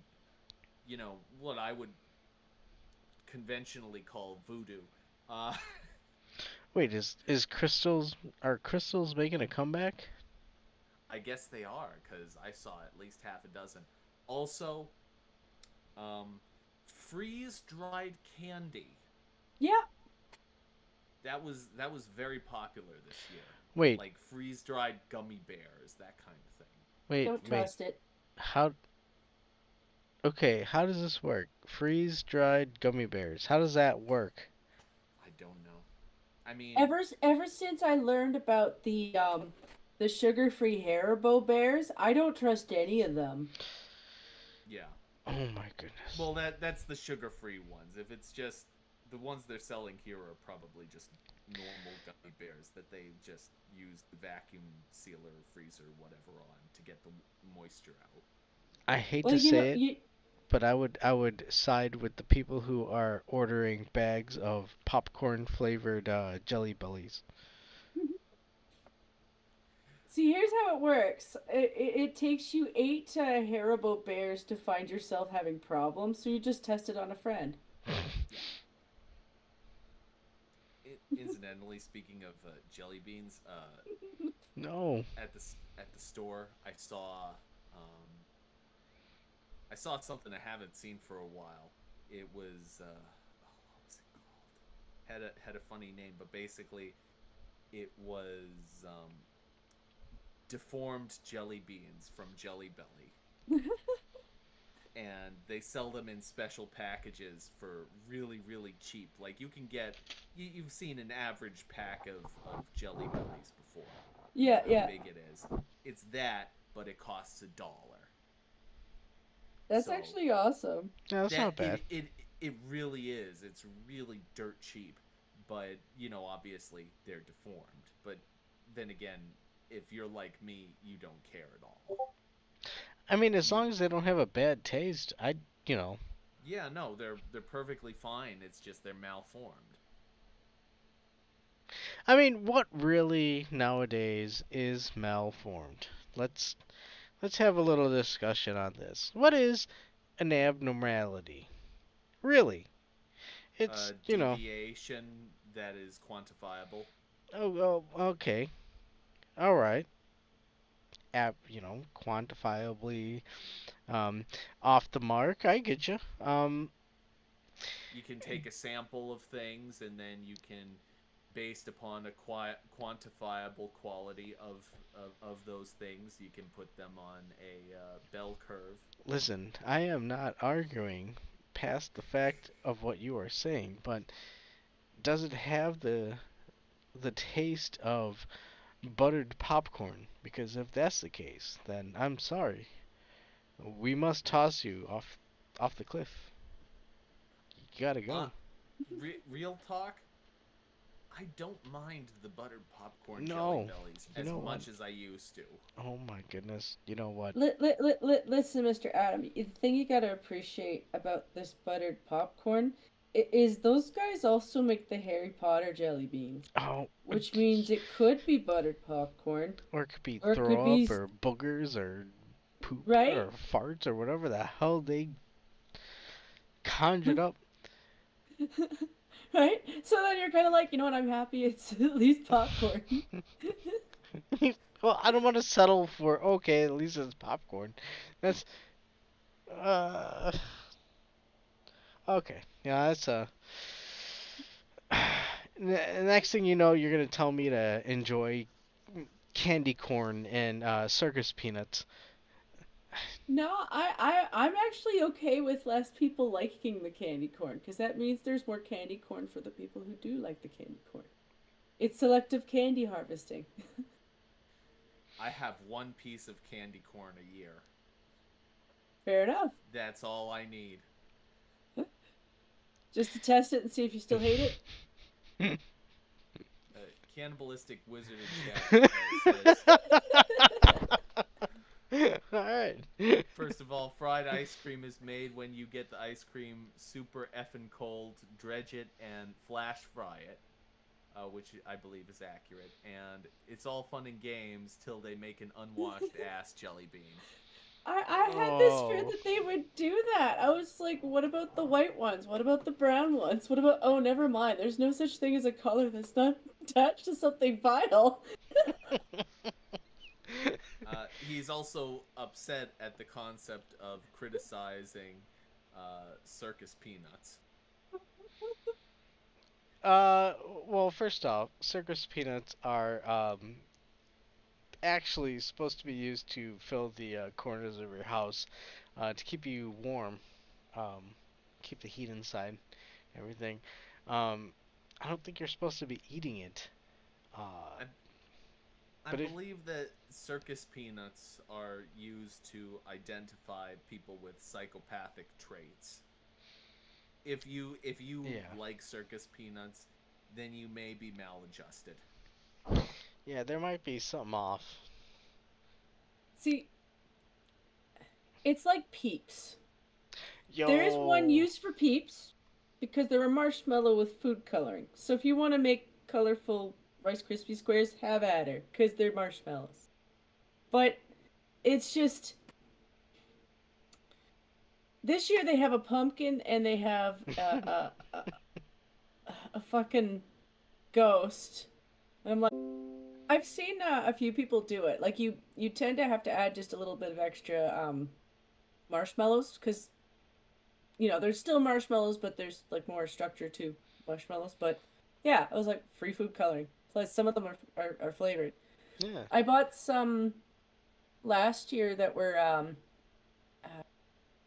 what I would conventionally call voodoo. Wait, are crystals making a comeback? I guess they are, because I saw at least half a dozen. Also, freeze-dried candy. Yeah. That was very popular this year. Wait. Like freeze-dried gummy bears, that kind of thing. Wait, Don't trust it. How? Okay, how does this work? Freeze-dried gummy bears. How does that work? I don't know. I mean, Ever since I learned about the sugar-free Haribo bears, I don't trust any of them. Yeah. Oh my goodness. Well, that's the sugar-free ones. If it's just the ones they're selling here are probably just normal gummy bears that they just use the vacuum sealer, freezer, whatever on to get the moisture out. I hate to say it, but I would side with the people who are ordering bags of popcorn flavored Jelly Bellies. See, here's how it works. It takes you 8 Haribo bears to find yourself having problems, so you just test it on a friend. Incidentally, speaking of jelly beans, No. at the store, I saw something I haven't seen for a while. It was what was it called? Had a funny name, but basically, it was deformed jelly beans from Jelly Belly. And they sell them in special packages for really, really cheap. Like, you can get... You've seen an average pack of Jelly Bellies before. Yeah, How yeah. big it is. It's that, but it costs $1. That's So, actually awesome. Yeah, that's not bad. It really is. It's really dirt cheap. But, obviously, they're deformed. But then again, if you're like me, you don't care at all. I mean, as long as they don't have a bad taste, Yeah, no, they're perfectly fine. It's just they're malformed. I mean, what really nowadays is malformed? Let's have a little discussion on this. What is an abnormality? Really? It's, Deviation that is quantifiable. oh, okay. All right. Quantifiably off the mark. I get you. You can take a sample of things, and then you can, based upon a quantifiable quality of those things, you can put them on a bell curve. Listen, I am not arguing past the fact of what you are saying, but does it have the taste of buttered popcorn? Because if that's the case, then I'm sorry. We must toss you off the cliff. You gotta go. Real talk, I don't mind the buttered popcorn Jelly No. Bellies You as know much what? as I used to. Oh my goodness. You know what? Listen, Mr. Adam, the thing you gotta appreciate about this buttered popcorn is those guys also make the Harry Potter jelly beans, Oh, which means it could be buttered popcorn, or it could be or it could throw up be or boogers or poop right, or farts or whatever the hell they conjured up. right. So then you're kind of like, you know what? I'm happy it's at least popcorn. Well, I don't want to settle for okay. At least it's popcorn. That's uh okay. Yeah, that's next thing you know, you're gonna tell me to enjoy candy corn and circus peanuts. No, I'm actually okay with less people liking the candy corn because that means there's more candy corn for the people who do like the candy corn. It's selective candy harvesting. I have one piece of candy corn a year. Fair enough. That's all I need. Just to test it and see if you still hate it. Cannibalistic Wizard in chat says, Alright. first of all, fried ice cream is made when you get the ice cream super effing cold, dredge it, and flash fry it, which I believe is accurate. And it's all fun and games till they make an unwashed ass jelly bean. I had this fear that they would do that. I was like, what about the white ones? What about the brown ones? What about... Oh, never mind. There's no such thing as a color that's not attached to something vital. He's also upset at the concept of criticizing circus peanuts. Well, first off, circus peanuts are actually supposed to be used to fill the corners of your house to keep you warm, keep the heat inside, everything. I don't think you're supposed to be eating it. I But believe that circus peanuts are used to identify people with psychopathic traits. If you Yeah. like circus peanuts, then you may be maladjusted. Yeah, there might be something off. See, it's like Peeps. Yo. There is one use for Peeps because they're a marshmallow with food coloring. So if you want to make colorful Rice Krispie squares, have at her because they're marshmallows. But it's just... This year they have a pumpkin and they have a fucking Ghost. And I'm like, I've seen a few people do it. Like you tend to have to add just a little bit of extra marshmallows because there's still marshmallows, but there's like more structure to marshmallows. But yeah, it was like free food coloring. Plus, some of them are flavored. Yeah. I bought some last year that were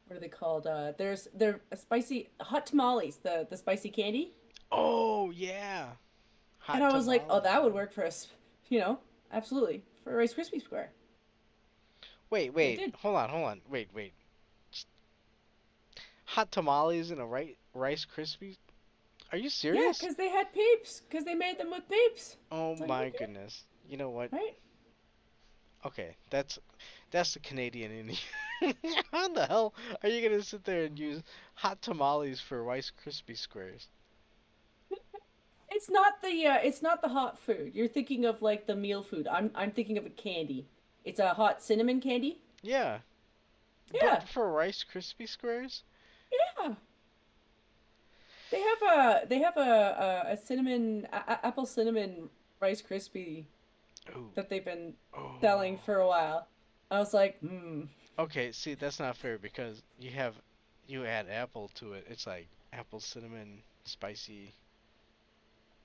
what are they called? They're spicy hot tamales, the spicy candy. Oh yeah. And Hot I was like, oh, tamales. that would Yeah. work for us, absolutely for a Rice Krispie square. Wait, It wait. did. Hold on. Wait. Hot tamales and a Rice Krispies? Are you Yeah, serious? because they had peeps, because they made them with peeps. Oh It's like, my okay, goodness. You know what? right? Okay, that's the Canadian in you. How the hell are you gonna sit there and use hot tamales for Rice Krispie squares? It's not the hot food. You're thinking of like the meal food. I'm thinking of a candy. It's a hot cinnamon candy. Yeah, Yeah, but for Rice Krispie squares? yeah. They have a cinnamon apple cinnamon Rice Krispie Ooh. that they've been selling Oh. for a while. I was like, hmm. Okay, see, that's not fair because you add apple to it. It's like apple cinnamon spicy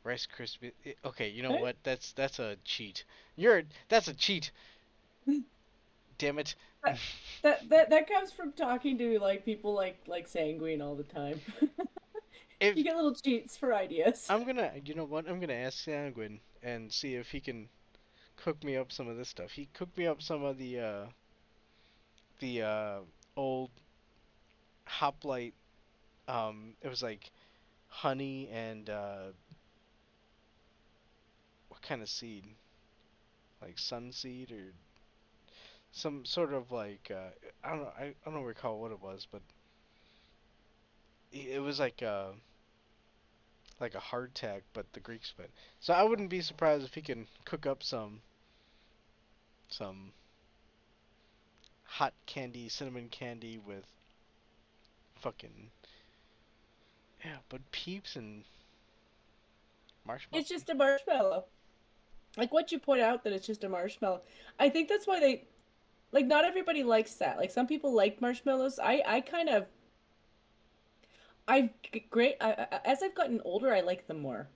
Rice Krispie. Okay, you know Right? what? That's a cheat. That's a cheat. Damn it. That comes from talking to like people like Sanguine all the time. If You get little cheats for ideas. you know what? I'm gonna ask Sanguine and see if he can cook me up some of this stuff. He cooked me up some of the old hoplite. It was like honey and what kind of seed? Like sunseed or some sort of like I don't know. I don't recall what it was, but it was like a hardtack, but the Greek spit. So I wouldn't be surprised if he can cook up some hot candy, cinnamon candy with fucking yeah, but peeps and marshmallow. It's just a marshmallow. Like what you point out that it's just a marshmallow. I think that's why they like not everybody likes that. Like some people like marshmallows. I kind of as I've gotten older, I like them more.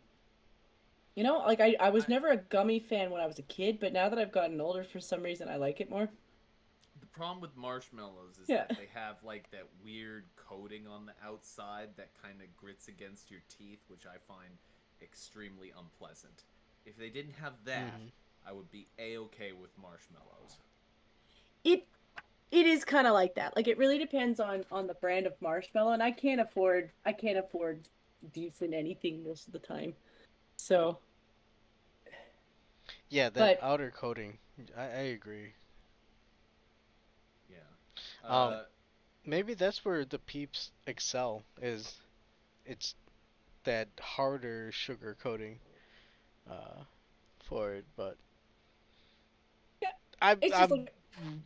Like I was never a gummy fan when I was a kid, but now that I've gotten older, for some reason I like it more. The problem with marshmallows is Yeah. that they have like that weird coating on the outside that kind of grits against your teeth, which I find extremely unpleasant. If they didn't have that, Hmm. I would be a-okay with marshmallows. It it is kind of like that. Like it really depends on the brand of marshmallow, and I can't afford decent anything most of the time. So, Yeah, that but outer coating. I agree. Yeah. Um, maybe that's where the peeps excel is it's that harder sugar coating uh for it, but yeah, I'm it's just I'm like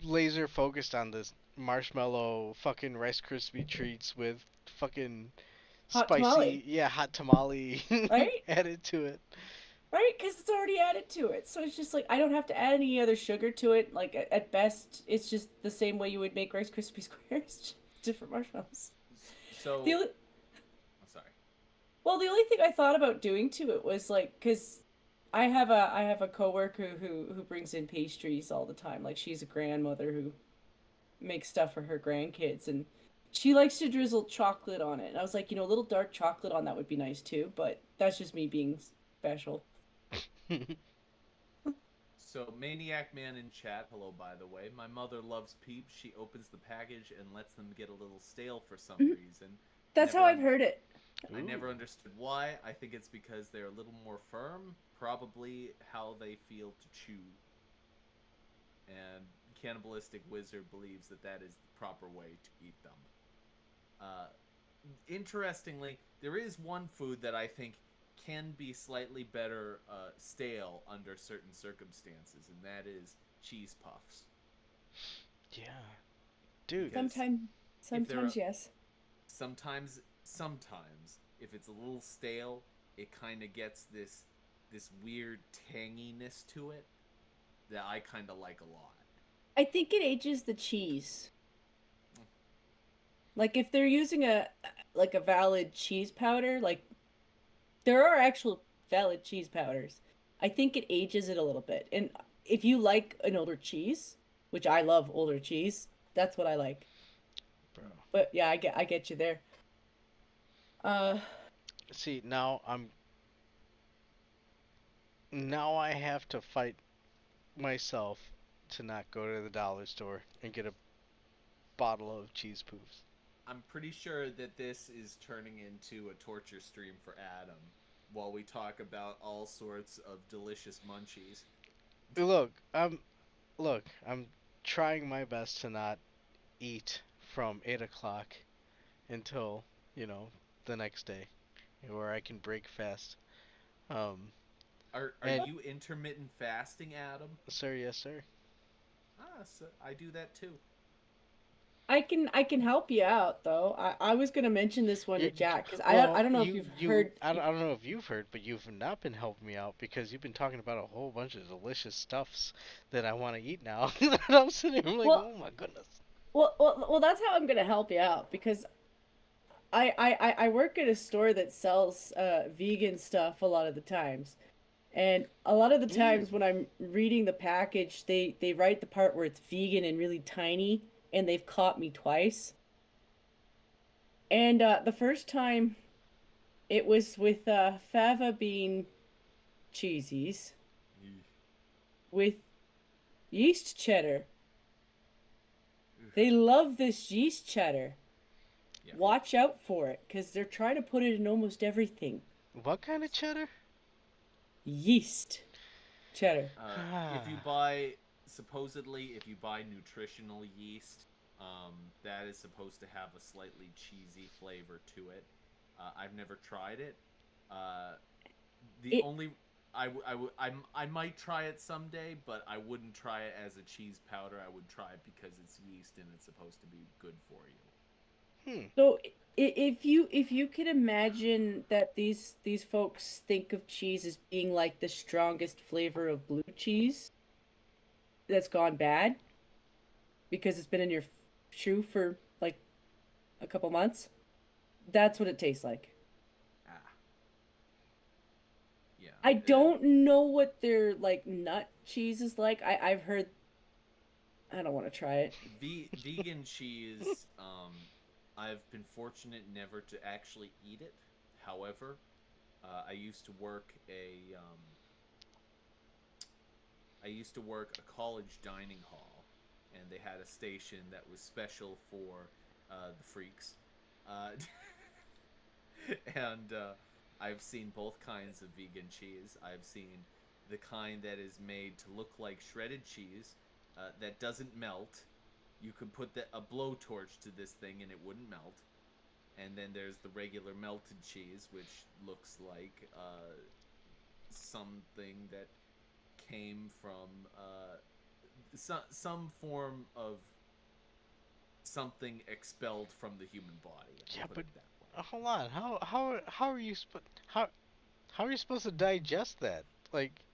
laser focused on this marshmallow fucking Rice Krispie treats with fucking hot tamale, spicy, yeah, hot tamale right? added to it. Right? Because it's already added to it. So it's just like I don't have to add any other sugar to it. Like at best, it's just the same way you would make Rice Krispie squares, different marshmallows. The So, only, I'm sorry. well, the only thing I thought about doing to it was like because I have a coworker who brings in pastries all the time. Like she's a grandmother who makes stuff for her grandkids, and she likes to drizzle chocolate on it. And I was like, a little dark chocolate on that would be nice too. But that's just me being special. So, Maniac Man in chat, hello by the way. My mother loves Peeps. She opens the package and lets them get a little stale for some Mhm. reason. That's how I've heard it. I never Ooh. understood why. I think it's because they're a little more firm. Probably how they feel to chew. And Cannibalistic Wizard believes that that is the proper way to eat them. Uh, Interestingly, there is one food that I think can be slightly better stale under certain circumstances, and that is cheese puffs. Yeah, dude. Because Sometimes, if they're sometimes yes. sometimes if it's a little stale, it kind of gets this this weird tanginess to it that I kind of like a lot. I think it ages the cheese. Like if they're using a valid cheese powder, like there are actual valid cheese powders. I think it ages it a little bit. And if you like an older cheese, which I love older cheese, that's what I like. Bro. But yeah, I get you there. See, now I have to fight myself to not go to the dollar store and get a bottle of cheese poofs. I'm pretty sure that this is turning into a torture stream for Adam while we talk about all sorts of delicious munchies. Look, I'm trying my best to not eat from 8 o'clock until, the next day, where I can break fast. Are and, you intermittent fasting, Adam? Sir, yes, sir. So I do that too. I can help you out though. I was gonna mention this one to Jack because I don't know if you've heard. I don't know if you've heard, but you've not been helping me out because you've been talking about a whole bunch of delicious stuffs that I want to eat now. And I'm sitting here like, oh my goodness. Well, that's how I'm gonna help you out because I work at a store that sells vegan stuff a lot of the times. And a lot of the times when I'm reading the package, they write the part where it's vegan and really tiny, and they've caught me twice. And the first time, it was with fava bean cheesies with yeast cheddar. They love this yeast cheddar. Yeah. Watch out for it, because they're trying to put it in almost everything. What kind of cheddar? Yeast cheddar. If you buy nutritional yeast, that is supposed to have a slightly cheesy flavor to it. I've never tried it. I might try it someday, but I wouldn't try it as a cheese powder. I would try it because it's yeast and it's supposed to be good for you. So if you could imagine that these folks think of cheese as being like the strongest flavor of blue cheese that's gone bad because it's been in your shoe for like a couple months, that's what it tastes like. Yeah. I don't know what their like nut cheese is like. I've heard. I don't want to try it. Vegan cheese. I've been fortunate never to actually eat it. However, I used to work a college dining hall, and they had a station that was special for the freaks, and I've seen both kinds of vegan cheese. I've seen the kind that is made to look like shredded cheese that doesn't melt. You could put a blowtorch to this thing and it wouldn't melt. And then there's the regular melted cheese, which looks like something that came from some form of something expelled from the human body. Yeah, but hold on. How are you supposed to digest that? Like,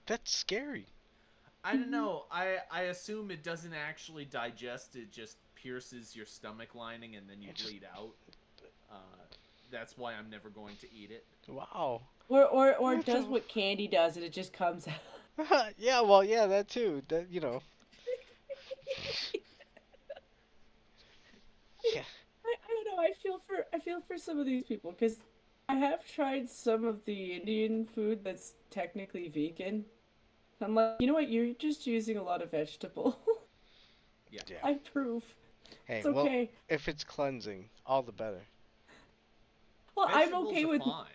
that's scary. I don't know. I assume it doesn't actually digest. It just pierces your stomach lining and then you bleed out. That's why I'm never going to eat it. Wow. Or does what candy does and it just comes out. Yeah, well, yeah, that too. That, you know. Yeah. I don't know. I feel for some of these people because I have tried some of the Indian food that's technically vegan. I'm like, you know what? You're just using a lot of vegetable. Yeah. I approve. Hey, it's okay. Well, if it's cleansing, all the better. Well, Vegetables I'm okay are with. Fine.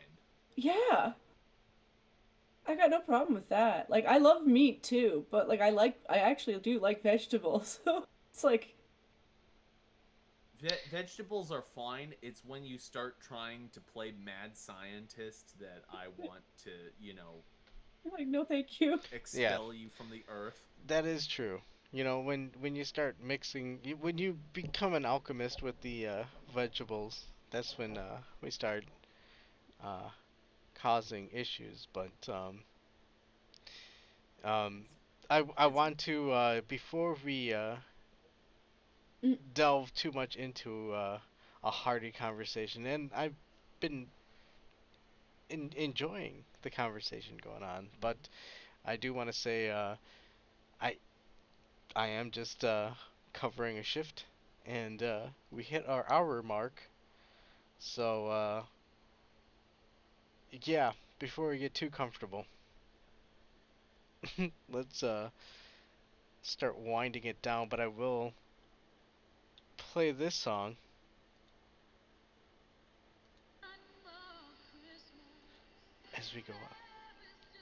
Yeah. I got no problem with that. Like, I love meat too, but like, I actually do like vegetables. So it's like. Vegetables are fine. It's when you start trying to play mad scientist that I want to, like, no thank you. Expel you from the earth. That is true. You know, when you start mixing, when you become an alchemist with the vegetables, that's when we start causing issues. But um, I want to before we delve too much into a hearty conversation, and I've been enjoying the conversation going on, but I do want to say I I am just covering a shift, and we hit our hour mark. So yeah, before we get too comfortable, let's start winding it down. But I will play this song as we go on.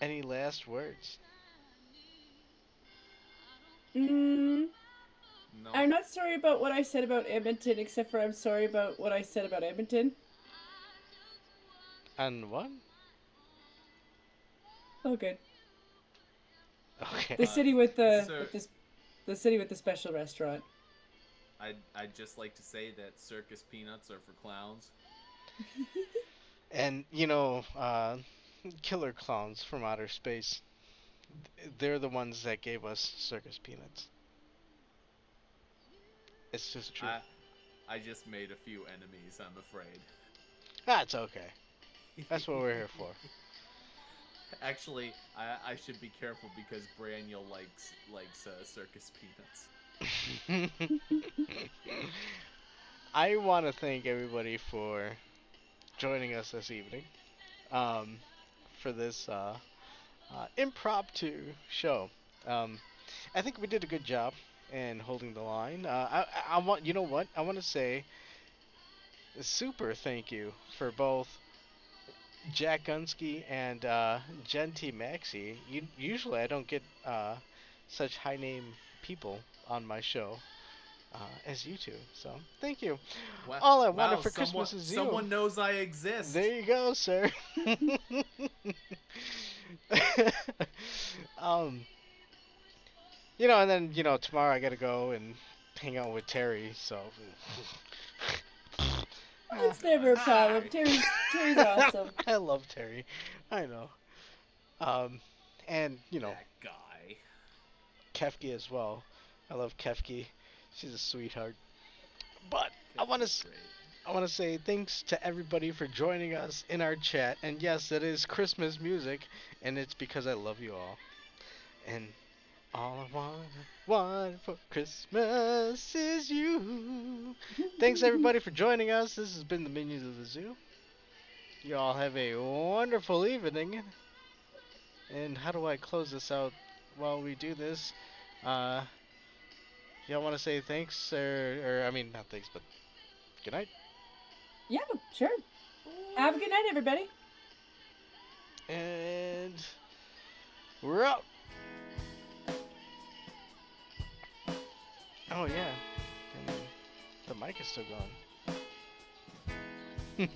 Any last words? Mm, No. I'm not sorry about what I said about Edmonton, except for I'm sorry about what I said about Edmonton. And what? Oh, good. Okay. The city with the Sir, the city with the special restaurant. I'd just like to say that circus peanuts are for clowns. And killer clowns from outer space. They're the ones that gave us circus peanuts. It's just true. I just made a few enemies, I'm afraid. That's okay. That's what we're here for. Actually, I should be careful because Braniel likes circus peanuts. I want to thank everybody for joining us this evening for this impromptu show. I think we did a good job in holding the line. I want, you know what? I want to say a super thank you for both Jack Gunski and JenTMaxi. Usually I don't get such high name people on my show as you two. So thank you. Wow, All I wow, wanted for Christmas is you. Someone knows I exist. There you go, sir. um, and then tomorrow I gotta go and hang out with Terry. So. It's never a problem. Terry's awesome. I love Terry. I know. And That guy. Kefki as well. I love Kefki. She's a sweetheart. But I want to say thanks to everybody for joining us in our chat. And yes, it is Christmas music, and it's because I love you all. And all I want for Christmas is you. Thanks everybody for joining us. This has been the Minions of the Zoo. You all have a wonderful evening. And how do I close this out while we do this? Y'all want to say thanks, or I mean, not thanks, but good night. Yeah, sure. Have a good night, everybody. And we're out. Oh yeah, and the mic is still gone.